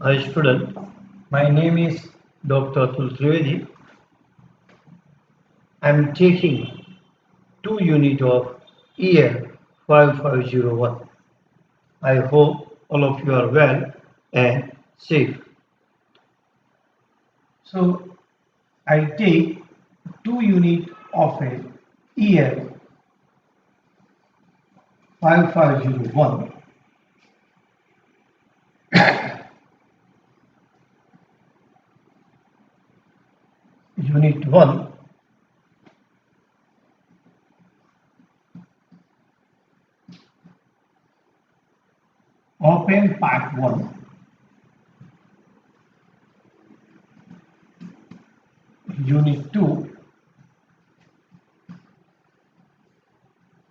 Hi student, my name is Dr. Atul Trivedi. I am taking 2 unit of EL 5501. I hope all of you are well and safe. So I take 2 unit of a EL 5501. Unit 1, Open Part 1. Unit 2,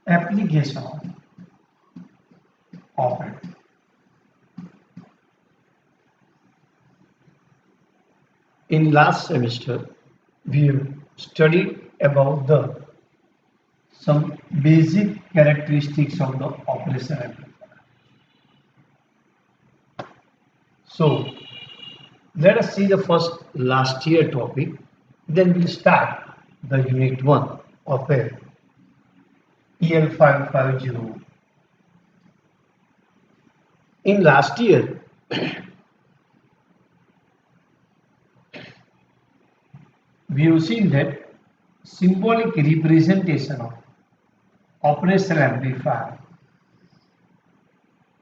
Application of it. In last semester, we have studied about the some basic characteristics of the operation amplifier. So let us see the first last year topic, then we'll start the unit 1 of a EL550. In last year, we have seen that symbolic representation of operational amplifier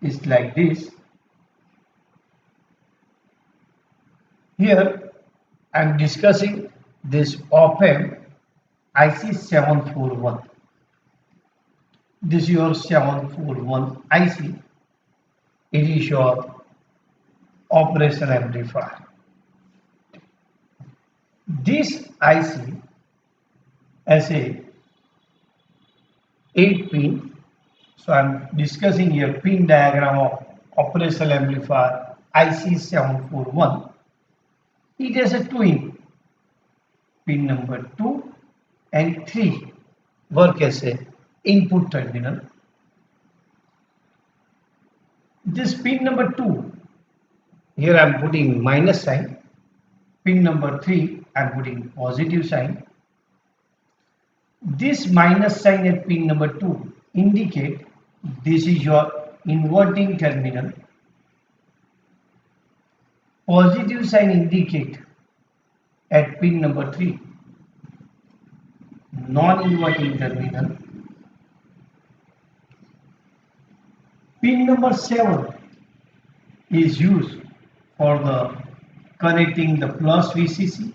is like this. Here I am discussing this op-amp IC741. This is your 741 IC. It is your operational amplifier. This IC has a 8 pin. So I am discussing here pin diagram of operational amplifier IC741. It has a twin pin number 2 and 3 work as a input terminal. This pin number 2, here I am putting minus sign. Pin number 3, I am putting positive sign. This minus sign at pin number 2 indicate this is your inverting terminal. Positive sign indicate at pin number 3 non-inverting terminal. Pin number 7 is used for the connecting the plus VCC.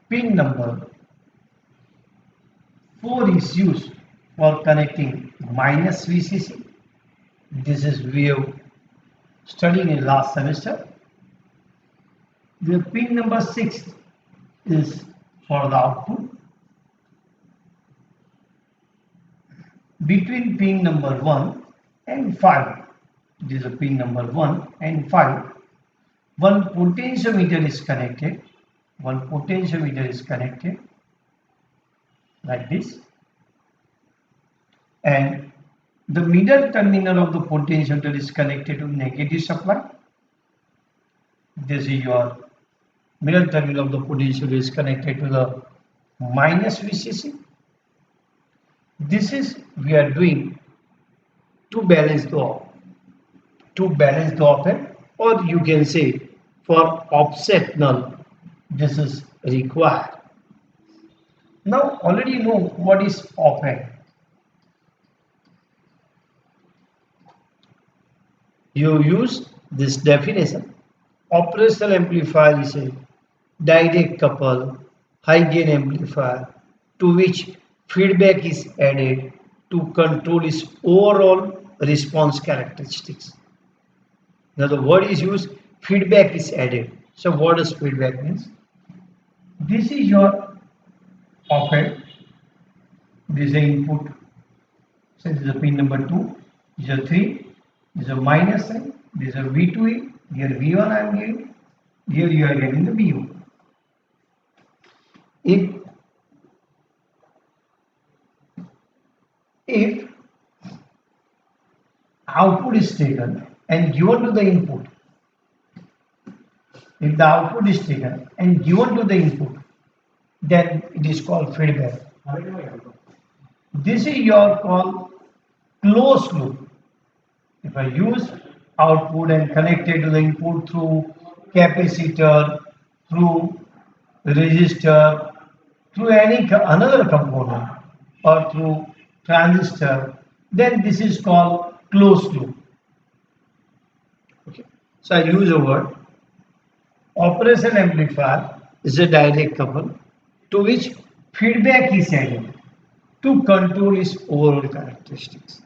Pin number 4 is used for connecting minus VCC. This is we have studied in last semester. The pin number 6 is for the output. Between pin number 1 and 5, this is a pin number 1 and 5, one potentiometer is connected. One potentiometer is connected like this, and the middle terminal of the potentiometer is connected to negative supply. This is your middle terminal of the potentiometer is connected to the minus VCC. This is we are doing to balance the op-amp, or you can say for offset null. This is required. Now already know what is op-amp. You use this definition. Operational amplifier is a direct couple high gain amplifier to which feedback is added to control its overall response characteristics. Now the word is used, feedback is added. So what does feedback means? This is your op-amp. This is the input. So this is the pin number 2. This is a 3. This is a minus sign. This is a V2A. Here V1 I am getting. Here you are getting the V1. If output is taken, and given to the input, if the output is taken and given to the input, then it is called feedback. This is your called closed loop. If I use output and connect it to the input through capacitor, through resistor, through any another component or through transistor, then this is called closed loop. Okay. So I use a word. Operational amplifier is a direct couple to which feedback is added to control its overall characteristics.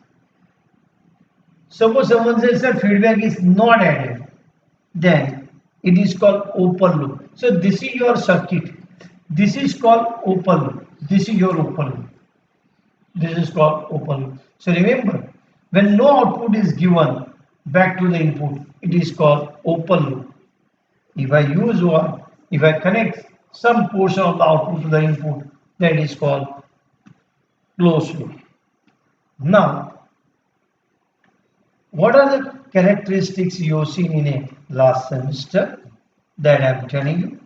Suppose someone says that feedback is not added, then it is called open loop. So this is your circuit. This is called open loop. This is your open loop. This is called open loop. So remember, when no output is given back to the input, it is called open loop. If I use one, if I connect some portion of the output to the input, that is called closed loop. Now, what are the characteristics you have seen in a last semester that I am telling you?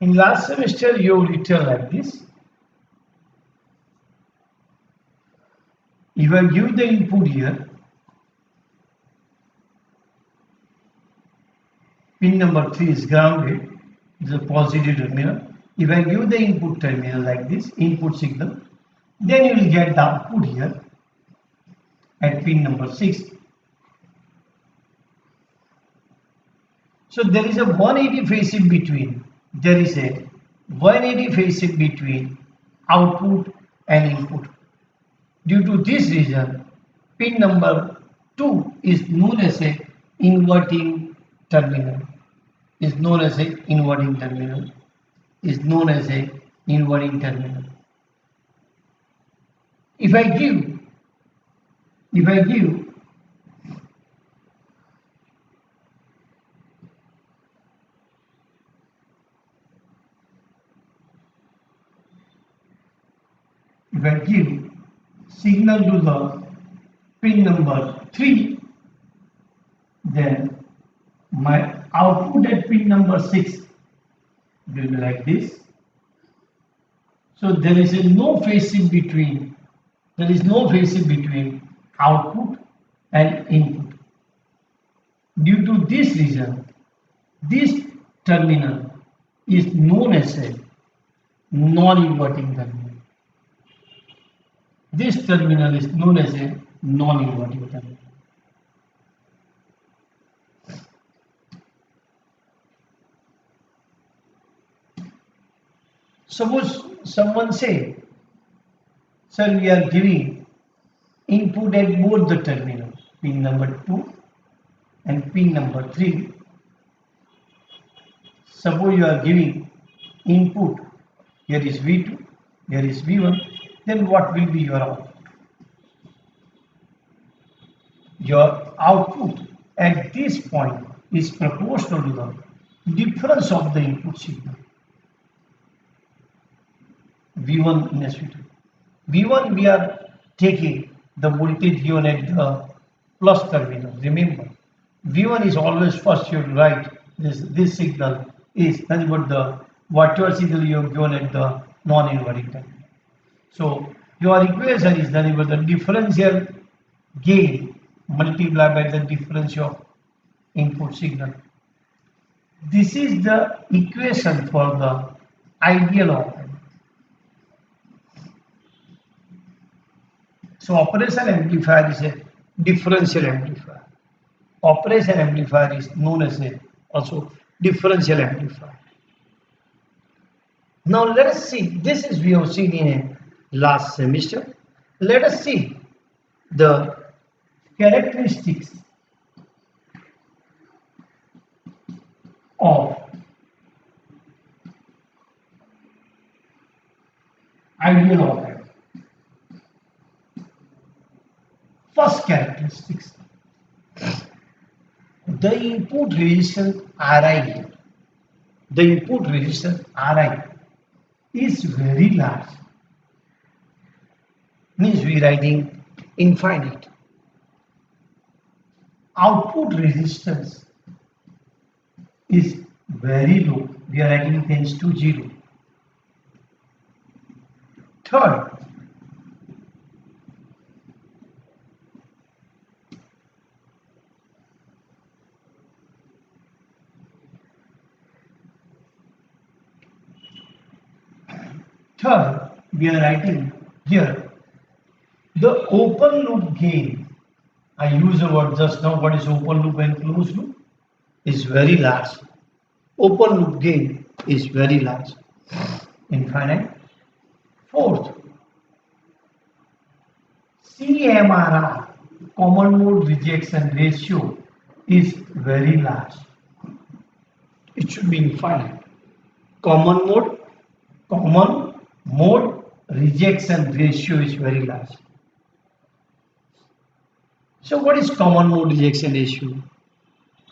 In last semester, you written like this. If I give the input here, pin number 3 is grounded, it's a positive terminal. If I give the input terminal like this, input signal, then you will get the output here at pin number 6. So there is a 180 phase shift between. There is a 180 phase shift between output and input. Due to this reason, pin number 2 is known as a inverting terminal. Is known as a inverting terminal. Is known as a inverting terminal. If I give signal to the pin number 3, then my output at pin number 6 will be like this. So there is no phase shift between. There is no phase shift between output and input. Due to this reason, this terminal is known as a non-inverting terminal. This terminal is known as a non-inverting terminal. Suppose someone say, sir, we are giving input at both the terminal, pin number 2 and pin number 3. Suppose you are giving input, here is V2, here is V1, then what will be your output? Your output at this point is proportional to the difference of the input signal. V1 minus V2. V1 we are taking the voltage given at the plus terminal. Remember, V1 is always first you have to write this signal is nothing but the whatever signal you have given at the non-inverting terminal. So your equation is nothing but the differential gain multiplied by the difference of input signal. This is the equation for the ideal op amp. So operational amplifier is a differential amplifier. Operational amplifier is known as a also differential amplifier. Now let us see, this is we have seen in a last semester. Let us see the characteristics of ideal op amp. First characteristics. the input resistance Ri here, the input resistance Ri is very large, means we writing infinite. Output resistance is very low, we are writing tends to 0. Third, we are writing here the open loop gain. I use a word just now. What is open loop and closed loop? Is very large. Open loop gain is very large, infinite. Fourth, CMRR, common mode rejection ratio, is very large. It should be infinite. Common mode rejection ratio is very large. So what is common mode rejection ratio?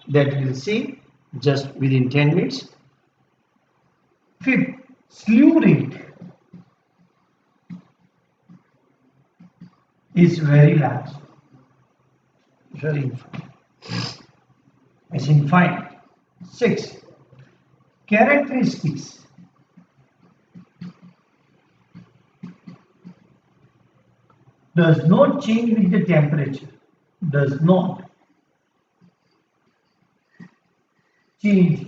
That we'll see just within 10 minutes. Fifth, slew rate is very large. Very infinite. It's infinite. Sixth, characteristics does not change with the temperature. Does not change.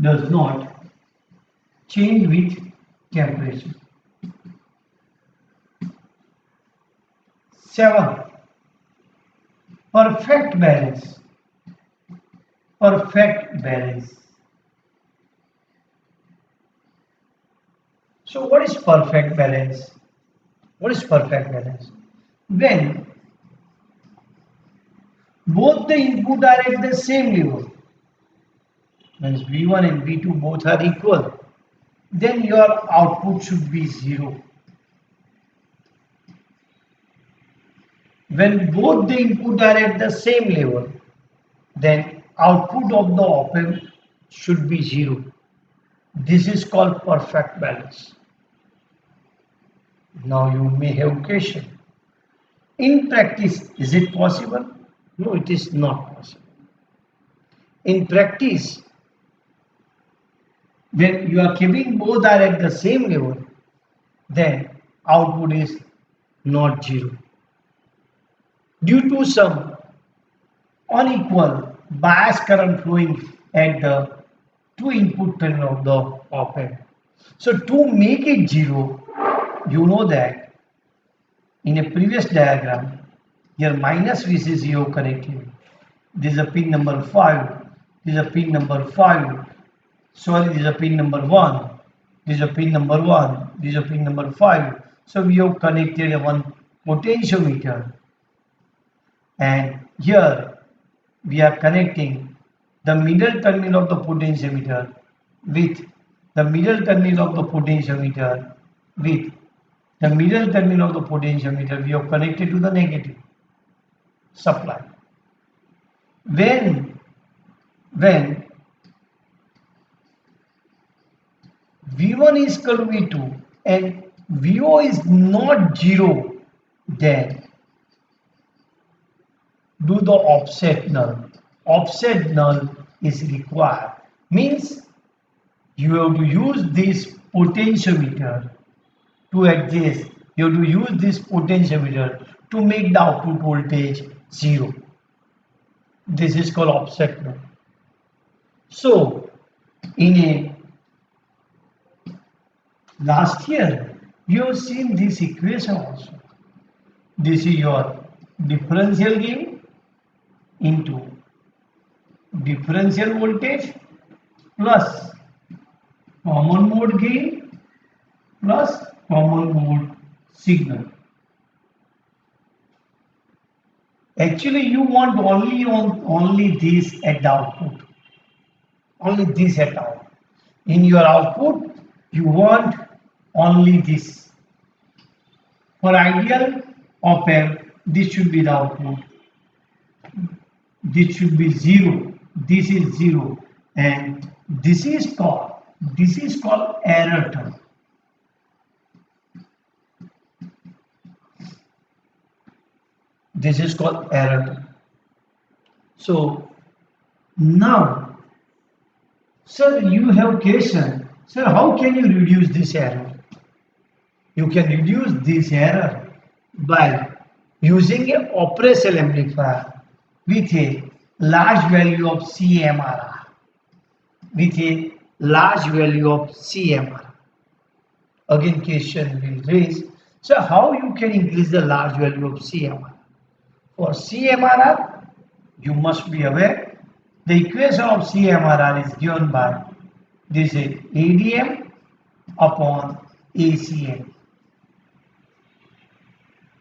Does not change with temperature. 7. Perfect balance. Perfect balance. So what is perfect balance? What is perfect balance? When both the input are at the same level, means V1 and V2 both are equal, then your output should be 0. When both the input are at the same level, then output of the op-amp should be 0. This is called perfect balance. Now you may have a question. In practice, is it possible? No, it is not possible. In practice, when you are keeping both are at the same level, then output is not 0. Due to some unequal bias current flowing at the two input terminal of the op-amp. So to make it 0, you know that in a previous diagram, here minus VC0 connected. This is a pin number 5. This is a pin number 5. Sorry, this is a pin number 1. This is a pin number 1. This is a pin number 5. So we have connected a one potentiometer. And here we are connecting the middle terminal of the potentiometer with the middle terminal of the potentiometer with the middle terminal of the potentiometer. We have connected to the negative supply. When V1 is equal to V2 and VO is not 0, then do the offset null. Offset null is required. Means you have to use this potentiometer to adjust. You have to use this potentiometer to make the output voltage 0. This is called offset null. So in a last year you have seen this equation also. This is your differential gain into differential voltage plus common mode gain plus common mode signal. Actually you want only this at the output. Only this at output. In your output you want only this. For ideal op-amp, this should be the output. this should be 0, this is 0, and this is called error term. This is called error term. So now, sir, you have question, sir, how can you reduce this error? You can reduce this error by using a operational amplifier with a large value of CMRR. With a large value of CMRR. Again, question will raise. So, how you can increase the large value of CMRR? For CMRR, you must be aware the equation of CMRR is given by this is ADM upon ACM.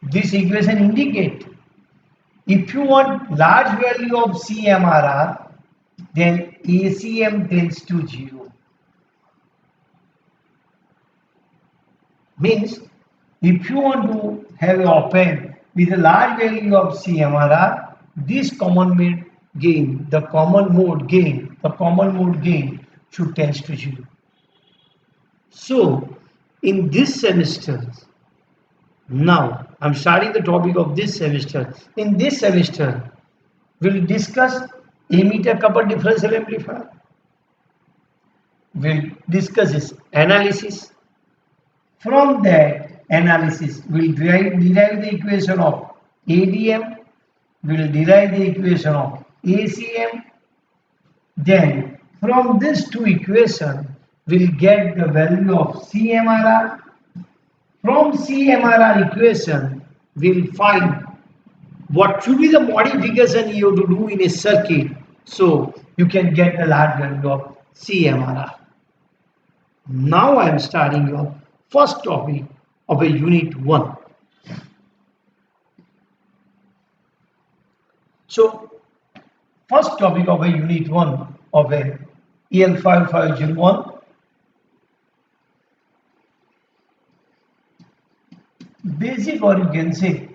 This equation indicates if you want large value of CMRR, then ACM tends to 0. Means if you want to have an op-amp with a large value of CMRR, this common mode gain, the common mode gain should tend to 0. So in this semester, now I'm starting the topic of this semester. In this semester, we'll discuss emitter coupled differential amplifier. We'll discuss its analysis. From that analysis, we'll derive the equation of ADM, we'll derive the equation of ACM. Then from these two equations, we'll get the value of CMRR. From CMRR equation, we'll find what should be the modification you have to do in a circuit so you can get the large value of CMRR. Now I am starting your first topic of a unit 1. So first topic of a unit 1 of a EL5501, basic, or you can say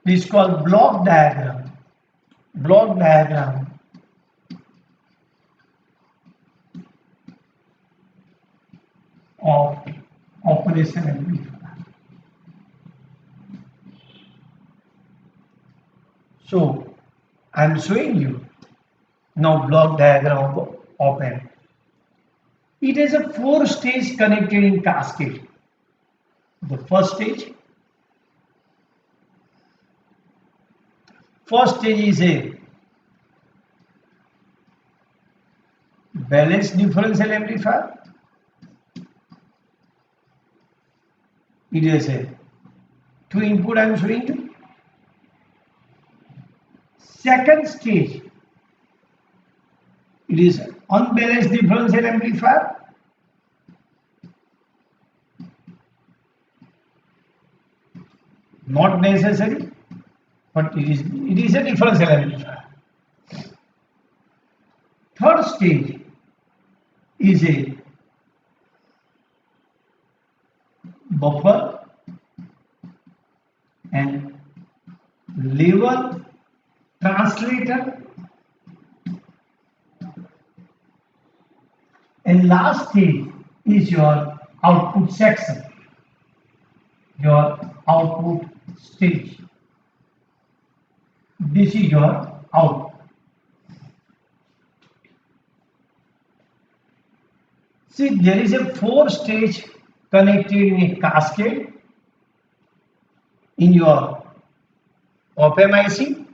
this is called block diagram of operation amplifier. So I am showing you now block diagram of op-amp. It is a 4-stage connected in cascade. The first stage is a balanced differential amplifier. It is a 2 input I am showing you. Second stage, it is unbalanced differential amplifier. Not necessary, but it is a differential amplifier. Third stage is a buffer and level translator, and last stage is your output section, your output stage. This is your output. See, there is a 4-stage connected in a cascade in your op-amp IC.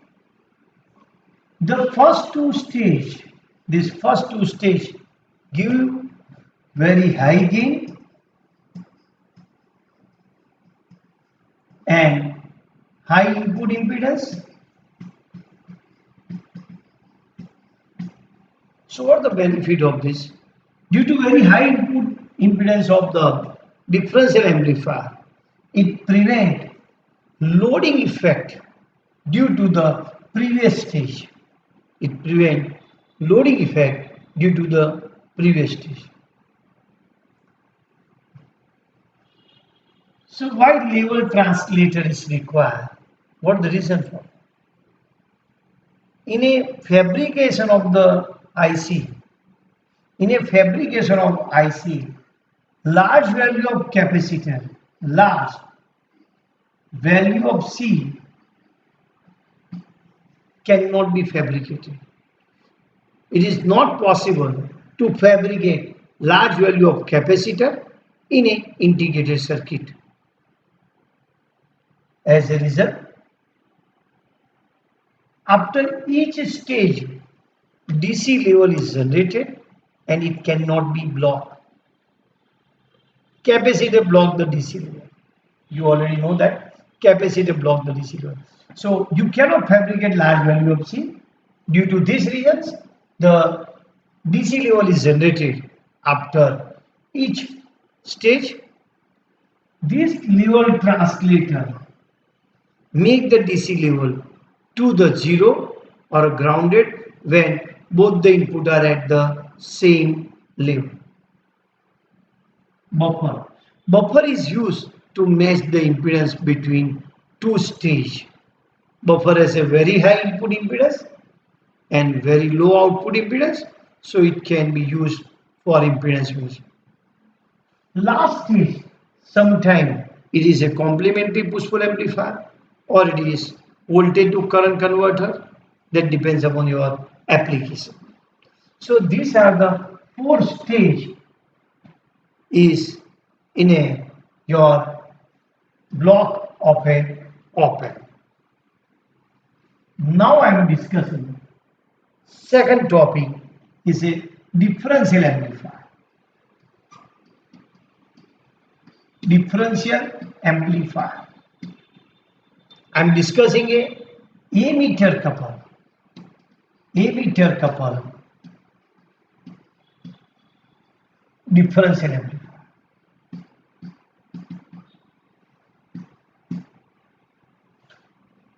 The first two stage, give very high gain and high input impedance. So what is the benefit of this? Due to very high input impedance of the differential amplifier, it prevents loading effect due to the previous stage. It prevents loading effect due to the previous stage. So why level translator is required? What the reason for? In a fabrication of the IC, large value of capacitor, large value of C cannot be fabricated. It is not possible to fabricate large value of capacitor in an integrated circuit. As a result, after each stage, DC level is generated and it cannot be blocked. Capacitor block the DC level. You already know that capacitor block the DC level. So you cannot fabricate large value of C. Due to these reasons, the DC level is generated after each stage. This level translator make the DC level to the zero or grounded when both the input are at the same level. Buffer. Buffer is used to match the impedance between two stages. Buffer has a very high input impedance and very low output impedance, so it can be used for impedance matching. Last stage, sometime it is a complementary push-pull amplifier or it is voltage to current converter. That depends upon your application. So these are the four stages is in your block of a op-amp. Now I am discussing second topic is a differential amplifier. Differential amplifier. I am discussing a emitter couple. Emitter couple differential amplifier.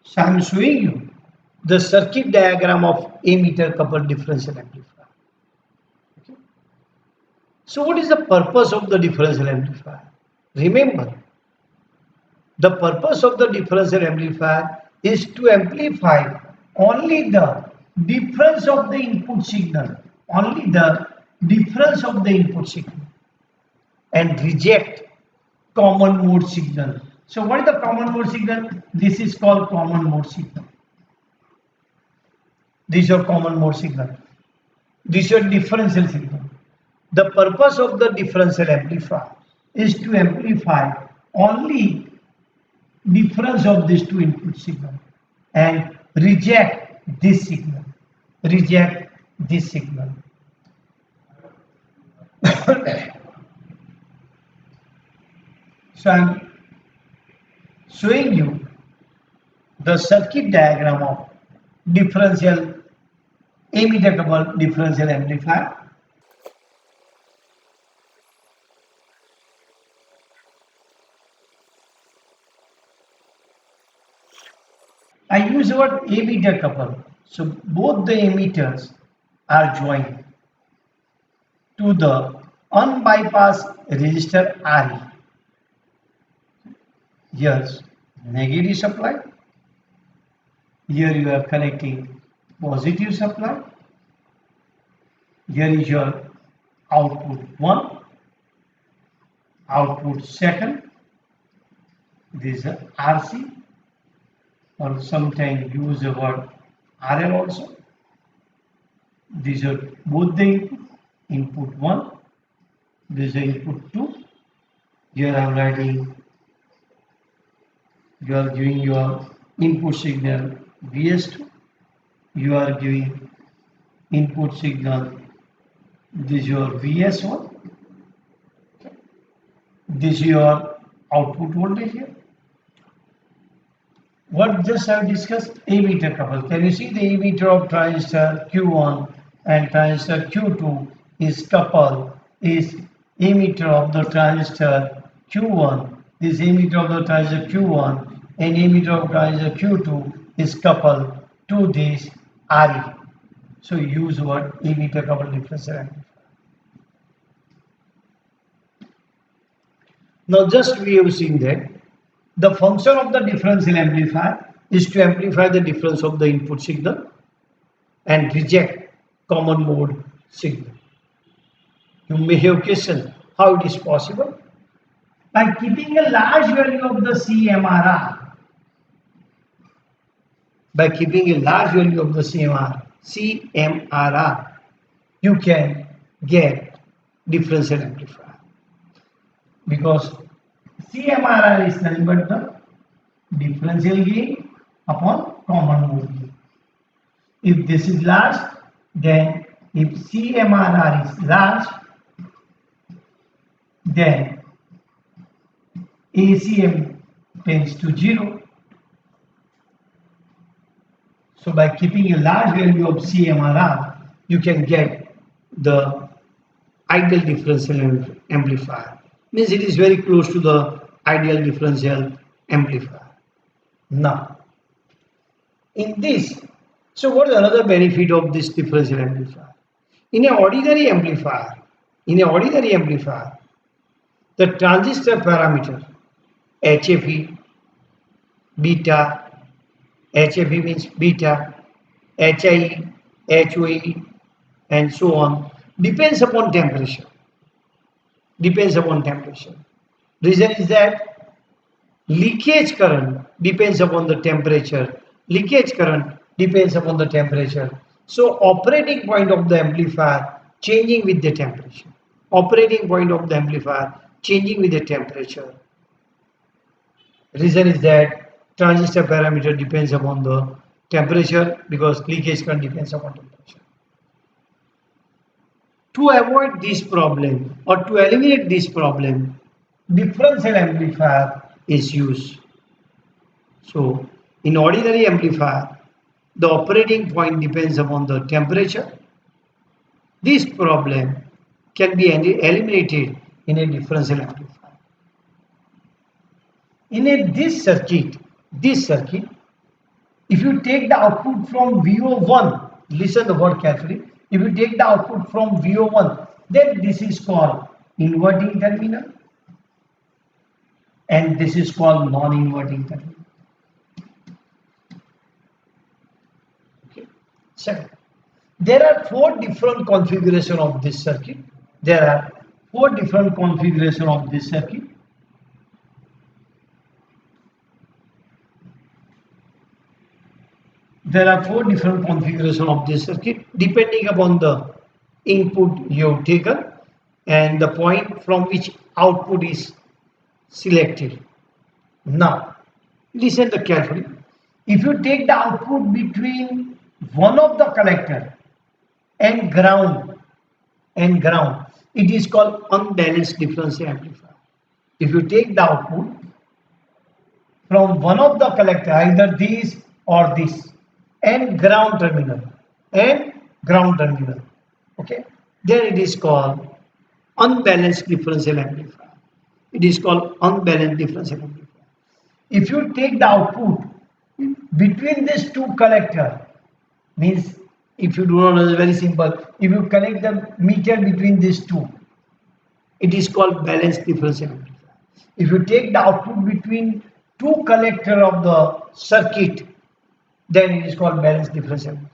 So I am showing you the circuit diagram of emitter coupled differential amplifier. Okay. So what is the purpose of the differential amplifier? Remember, the purpose of the differential amplifier is to amplify only the difference of the input signal, only the difference of the input signal, and reject common mode signal. So what is the common mode signal? This is called common mode signal. This is your common mode signal. This is your differential signal. The purpose of the differential amplifier is to amplify only difference of these two input signal and reject this signal. Reject this signal. So I am showing you the circuit diagram of differential emitter coupled differential amplifier. I use the word emitter couple. So both the emitters are joined to the unbypassed resistor RE. Here's negative supply. Here you are connecting positive supply. Here is your output 1, output 2. This is RC, or sometimes use the word RL also. These are both the input 1, this is input 2. Here I am writing, you are giving your input signal VS2, you are giving input signal, this is your VS1, this is your output voltage here. What just I have discussed? Emitter couple. Can you see the emitter of transistor Q1 and transistor Q2 is coupled, is emitter of the transistor Q1, this emitter of the transistor Q1 and emitter of transistor Q2 is coupled to this RE. So use word emitter coupled differential amplifier. Now just we have seen that the function of the differential amplifier is to amplify the difference of the input signal and reject common mode signal. You may have questioned how it is possible. By keeping a large value of the CMRR, by keeping a large value of the CMRR, you can get differential amplifier, because CMRR is nothing but the differential gain upon common mode gain. If this is large, then if CMRR is large, then ACM tends to 0. So by keeping a large value of CMRR, you can get the ideal differential amplifier. Means it is very close to the ideal differential amplifier. Now, in this, so what is another benefit of this differential amplifier? In an ordinary amplifier, the transistor parameter HFE, beta, HFE means beta, HIE, HOE, and so on, depends upon temperature. Reason is that leakage current depends upon the temperature. So operating point of the amplifier changing with the temperature. Reason is that transistor parameter depends upon the temperature, because leakage current depends upon temperature. To avoid this problem or to eliminate this problem, differential amplifier is used. So in ordinary amplifier, the operating point depends upon the temperature. This problem can be eliminated in a differential amplifier. In this circuit, if you take the output from VO1, listen the word carefully. If you take the output from VO1, then this is called inverting terminal, and this is called non-inverting terminal. Okay. Second, there are 4 different configurations of this circuit. There are 4 different configurations of this circuit. Depending upon the input you have taken and the point from which output is selected. Now, listen carefully. If you take the output between one of the collector and ground, it is called unbalanced differential amplifier. If you take the output from one of the collector, either this or this, and ground terminal, okay, then it is called unbalanced differential amplifier. If you take the output between these two collector, means if you do not know, it's very simple. If you connect the meter between these two, it is called balanced differential amplifier. If you take the output between two collector of the circuit, then it is called balanced differential amplifier.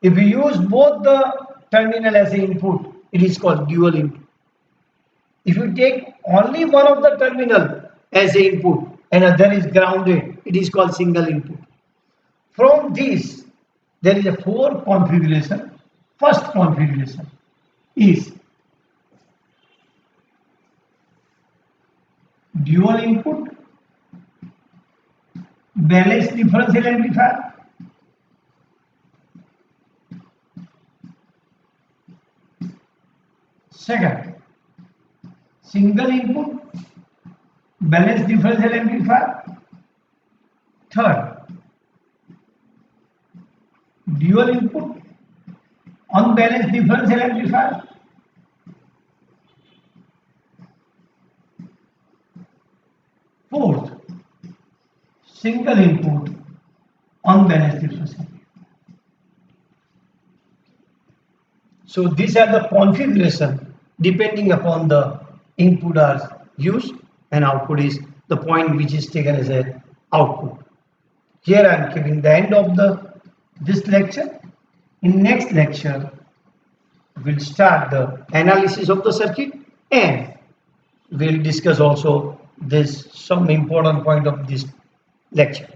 If you use both the terminal as an input, it is called dual input. If you take only one of the terminal as an input and other is grounded, it is called single input. From this, there is a 4 configuration. First configuration is dual input balanced differential amplifier. Second, single input balanced differential amplifier. Third, dual input unbalanced differential amplifier. Fourth, single input unbalanced differential amplifier. So these are the configuration depending upon the input are use, and output is the point which is taken as a output. Here I am giving the end of this lecture. In next lecture, we'll start the analysis of the circuit, and we'll discuss also this some important point of this lecture.